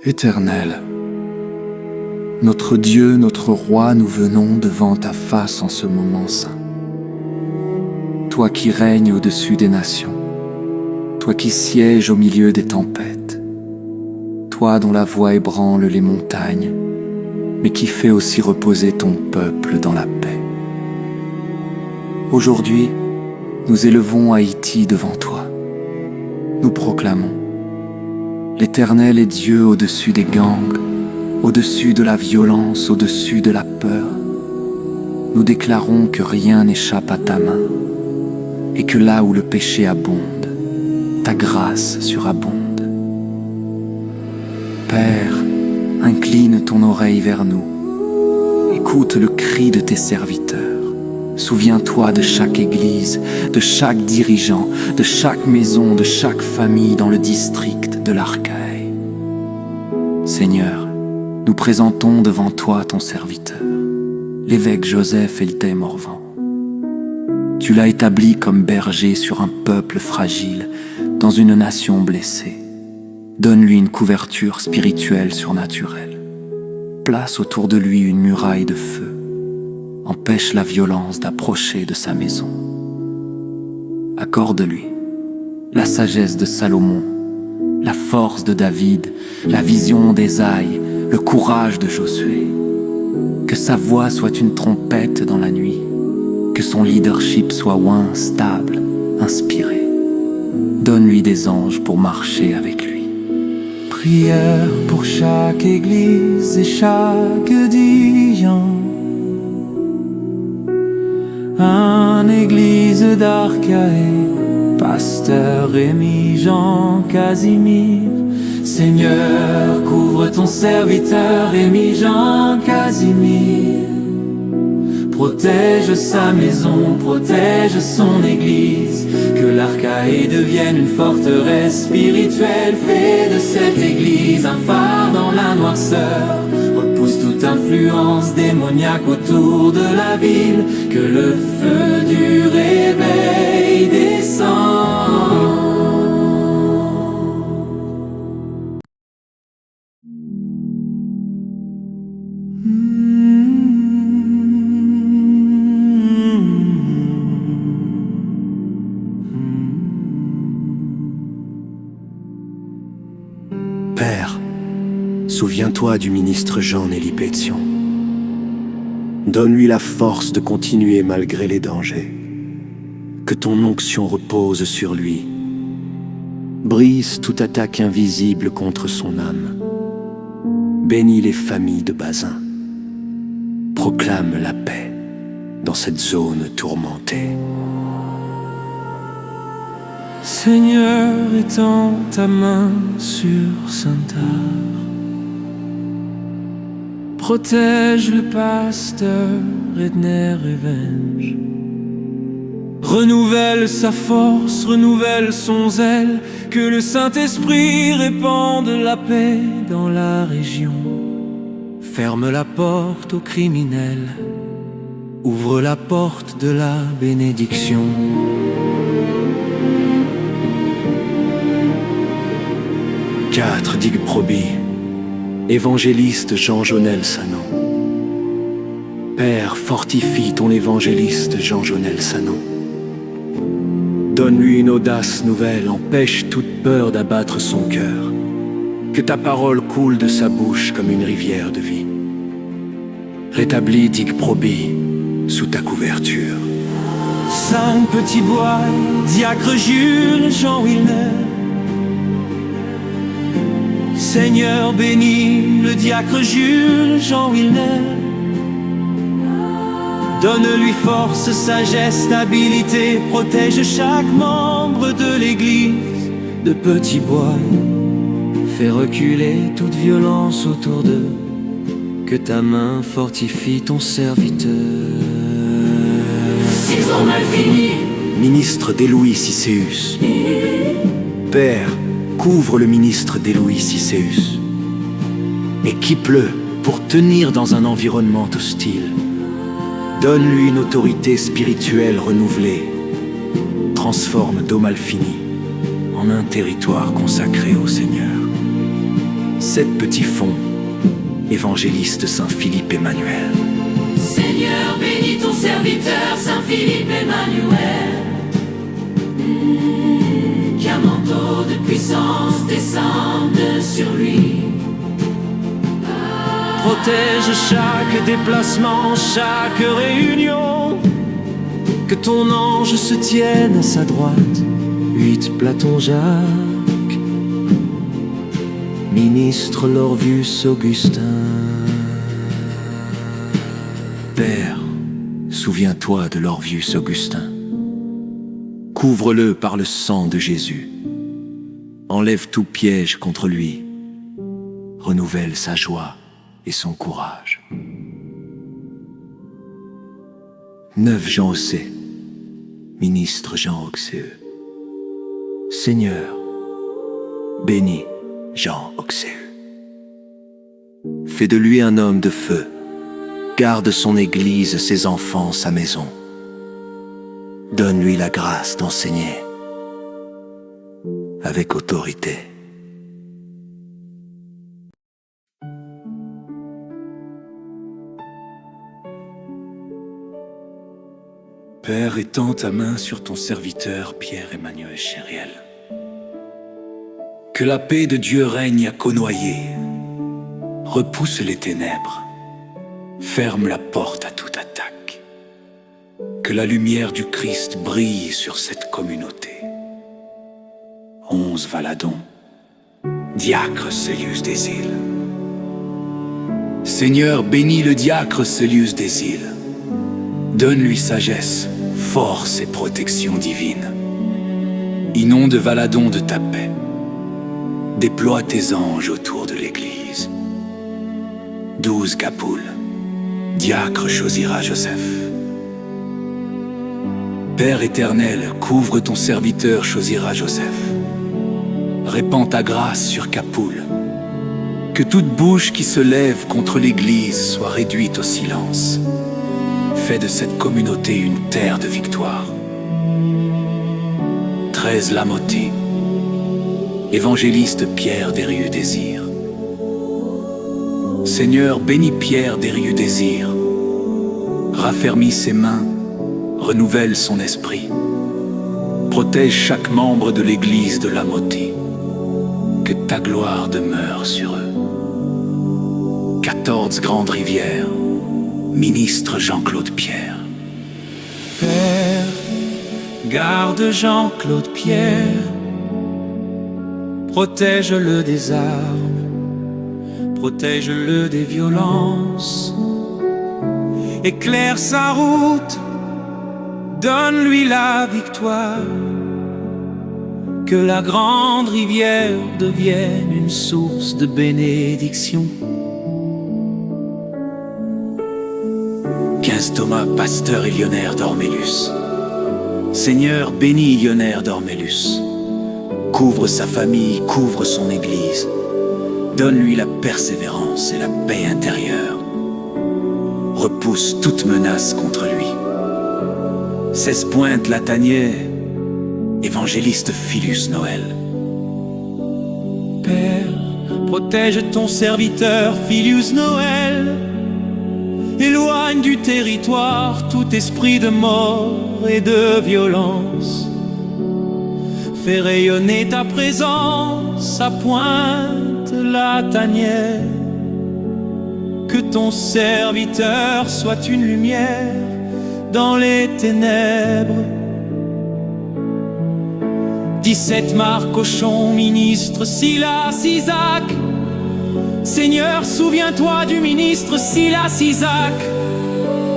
Éternel, notre Dieu, notre Roi, nous venons devant ta face en ce moment saint. Toi qui règnes au-dessus des nations, toi qui sièges au milieu des tempêtes, toi dont la voix ébranle les montagnes, mais qui fais aussi reposer ton peuple dans la paix. Aujourd'hui, nous élevons Haïti devant toi. Nous proclamons: l'Éternel est Dieu au-dessus des gangs, au-dessus de la violence, au-dessus de la peur. Nous déclarons que rien n'échappe à ta main et que là où le péché abonde, ta grâce surabonde. Père, incline ton oreille vers nous. Écoute le cri de tes serviteurs. Souviens-toi de chaque église, de chaque dirigeant, de chaque maison, de chaque famille dans le district de l'Archaïe. Seigneur, nous présentons devant toi ton serviteur, l'évêque Joseph Elthey Morvan. Tu l'as établi comme berger sur un peuple fragile, dans une nation blessée. Donne-lui une couverture spirituelle surnaturelle. Place autour de lui une muraille de feu. Empêche la violence d'approcher de sa maison. Accorde-lui la sagesse de Salomon, la force de David, la vision d'Ésaïe, le courage de Josué. Que sa voix soit une trompette dans la nuit, que son leadership soit oint, stable, inspiré. Donne-lui des anges pour marcher avec lui. Prière pour chaque église et chaque dirigeant. Un église d'Archaïe, pasteur Rémi Jean Casimir. Seigneur, couvre ton serviteur Rémi Jean Casimir. Protège sa maison, protège son église. Que l'Archaïe devienne une forteresse spirituelle. Fais de cette église un phare dans la noirceur. Repousse toute influence démoniaque autour de la ville. Que le feu du réveil descende. Père, souviens-toi du ministre Jean-Néli Pétion. Donne-lui la force de continuer malgré les dangers. Que ton onction repose sur lui. Brise toute attaque invisible contre son âme. Bénis les familles de Bazin. Proclame la paix dans cette zone tourmentée. Seigneur, étends ta main sur Saint-Art. Protège le pasteur Edner Revenge. Renouvelle sa force, renouvelle son zèle. Que le Saint-Esprit répande la paix dans la région. Ferme la porte aux criminels. Ouvre la porte de la bénédiction. IV Dig Proby, évangéliste Jean-Jonel Sanon. Père, fortifie ton évangéliste Jean-Jonel Sanon. Donne-lui une audace nouvelle, empêche toute peur d'abattre son cœur. Que ta parole coule de sa bouche comme une rivière de vie. Rétablis Dig Proby sous ta couverture. 5 petits bois, diacre Jules Jean Wilner. Seigneur, bénis le diacre Jules Jean Wilner. Donne-lui force, sagesse, stabilité. Protège chaque membre de l'église de petits bois. Fais reculer toute violence autour d'eux. Que ta main fortifie ton serviteur. Ils ont mal fini. Ministre d'Élouis Cicéus. Père, couvre le ministre d'Élouis Cicéus. Équipe-le pour tenir dans un environnement hostile. Donne-lui une autorité spirituelle renouvelée. Transforme Domalfini en un territoire consacré au Seigneur. 7 petits fonds, évangéliste Saint Philippe Emmanuel. Seigneur, bénis ton serviteur, Saint Philippe Emmanuel. Qu'un manteau de puissance descende sur lui. Protège chaque déplacement, chaque réunion. Que ton ange se tienne à sa droite. 8 Platon Jacques, ministre Lorvius Augustin. Père, souviens-toi de Lorvius Augustin. Couvre-le par le sang de Jésus. Enlève tout piège contre lui. Renouvelle sa joie et son courage. 9 Jean Ossé, ministre Jean Auxéeux. Seigneur, bénis Jean Auxéeux. Fais de lui un homme de feu. Garde son église, ses enfants, sa maison. Donne-lui la grâce d'enseigner avec autorité. Père, étends ta main sur ton serviteur Pierre-Emmanuel Chériel. Que la paix de Dieu règne à Cournoyer. Repousse les ténèbres. Ferme la porte à toute attaque. Que la lumière du Christ brille sur cette communauté. 11 Valadon, diacre Célius des Îles. Seigneur, bénis le diacre Célius des Îles. Donne-lui sagesse, force et protection divine. Inonde Valadon de ta paix. Déploie tes anges autour de l'Église. 12 Capoules, diacre Chosira Joseph. Père éternel, couvre ton serviteur Chosira Joseph. Répands ta grâce sur Capoule. Que toute bouche qui se lève contre l'Église soit réduite au silence. Fais de cette communauté une terre de victoire. 13 Lamotti, évangéliste Pierre Dérieux-Désir. Seigneur, bénis Pierre Dérieux-Désir. Raffermis ses mains, renouvelle son esprit. Protège chaque membre de l'église de Lamotti. Que ta gloire demeure sur eux. 14 Grandes Rivières, ministre Jean-Claude Pierre. Père, garde Jean-Claude Pierre. Protège-le des armes, protège-le des violences. Éclaire sa route, donne-lui la victoire. Que la grande rivière devienne une source de bénédiction. 15 Thomas, pasteur Ilionaire d'Ormélus. Seigneur, bénis Ilionaire d'Ormélus. Couvre sa famille, couvre son église. Donne-lui la persévérance et la paix intérieure. Repousse toute menace contre lui. 16 Pointe Latanier, évangéliste Philus Noël. Père, protège ton serviteur Philius Noël. Éloigne du territoire tout esprit de mort et de violence. Fais rayonner ta présence à Pointe Latanière. Que ton serviteur soit une lumière dans les ténèbres. 17 Marc Cochon, ministre Silas Isaac. Seigneur, souviens-toi du ministre Silas Isaac.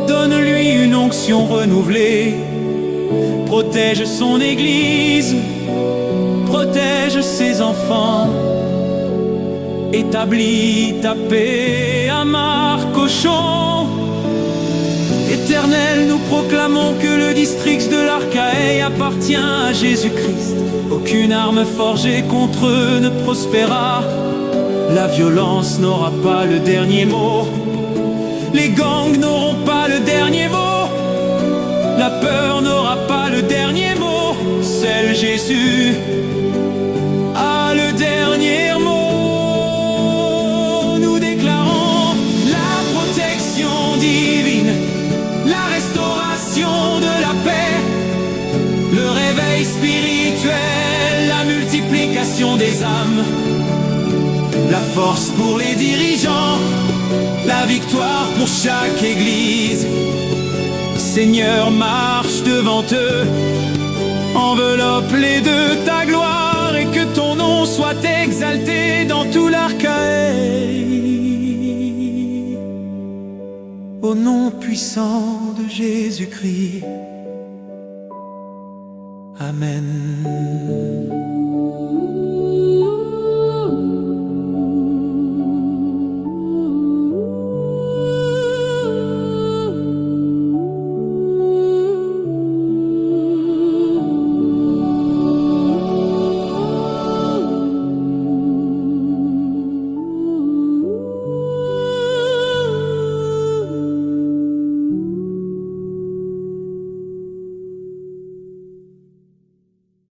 Donne-lui une onction renouvelée. Protège son église, protège ses enfants. Établis ta paix à Marc Cochon. Éternel, nous proclamons que le district de l'Archaée appartient à Jésus-Christ. Aucune arme forgée contre eux ne prospéra. La violence n'aura pas le dernier mot. Les gangs n'auront pas le dernier mot. La peur n'aura pas le dernier mot. Seul Jésus a le dernier mot. la force pour les dirigeants, la victoire pour chaque église. Seigneur, marche devant eux, enveloppe-les de ta gloire, et que ton nom soit exalté dans tout l'Archaïe. Au nom puissant de Jésus-Christ. Amen.